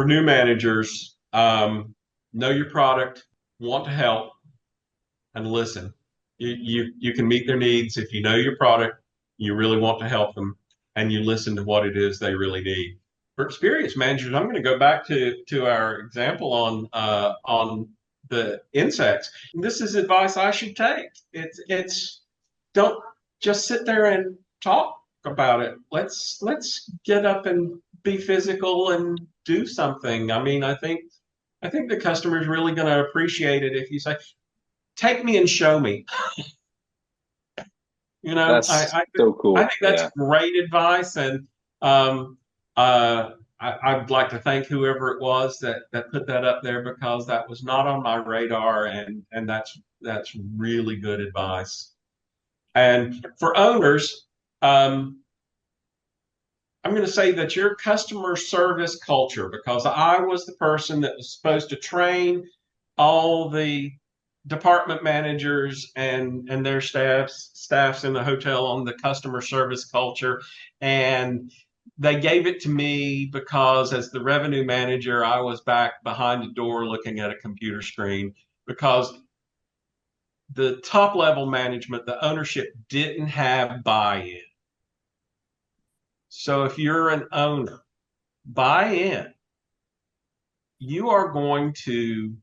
new managers, know your product, want to help, and listen. You can meet their needs if you know your product, you really want to help them, and you listen to what it is they really need. For experienced managers, I'm going to go back to our example on the insects. This is advice I should take. It's don't just sit there and talk about it. Let's get up and be physical and do something. I mean, I think the customer is really going to appreciate it if you say, "Take me and show me." You know, That's so I cool. think that's Yeah. great advice, and um, I'd like to thank whoever it was that put that up there because that was not on my radar, and that's really good advice. And for owners, um, I'm going to say that your customer service culture, because I was the person that was supposed to train all the department managers and their staffs in the hotel on the customer service culture, and they gave it to me because as the revenue manager I was back behind the door looking at a computer screen because the top level management, the ownership didn't have buy-in. So if you're an owner, buy in. You are going to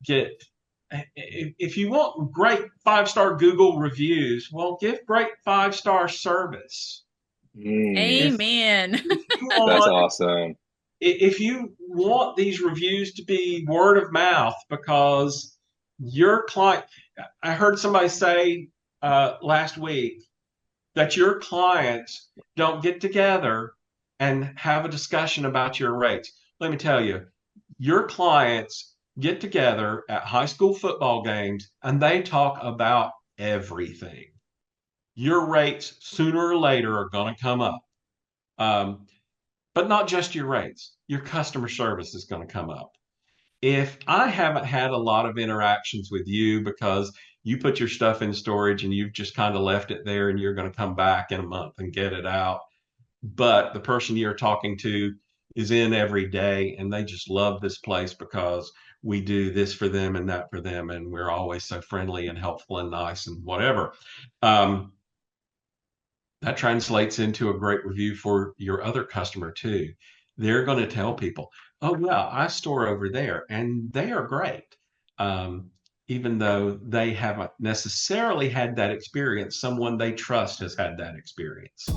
get, if you want great 5-star Google reviews, well, give great 5-star service. Mm, If, Amen. if you that's want, awesome. if you want these reviews to be word of mouth because your client, I heard somebody say last week that your clients don't get together and have a discussion about your rates. Let me tell you, your clients get together at high school football games and they talk about everything. Your rates sooner or later are going to come up. Um, but not just your rates, your customer service is going to come up. If I haven't had a lot of interactions with you because you put your stuff in storage and you've just kind of left it there and you're going to come back in a month and get it out, but the person you're talking to is in every day and they just love this place because we do this for them and that for them and we're always so friendly and helpful and nice and whatever. Um, that translates into a great review for your other customer too. They're going to tell people, "Oh yeah, I store over there, and they are great." Um, Even though they haven't necessarily had that experience, someone they trust has had that experience.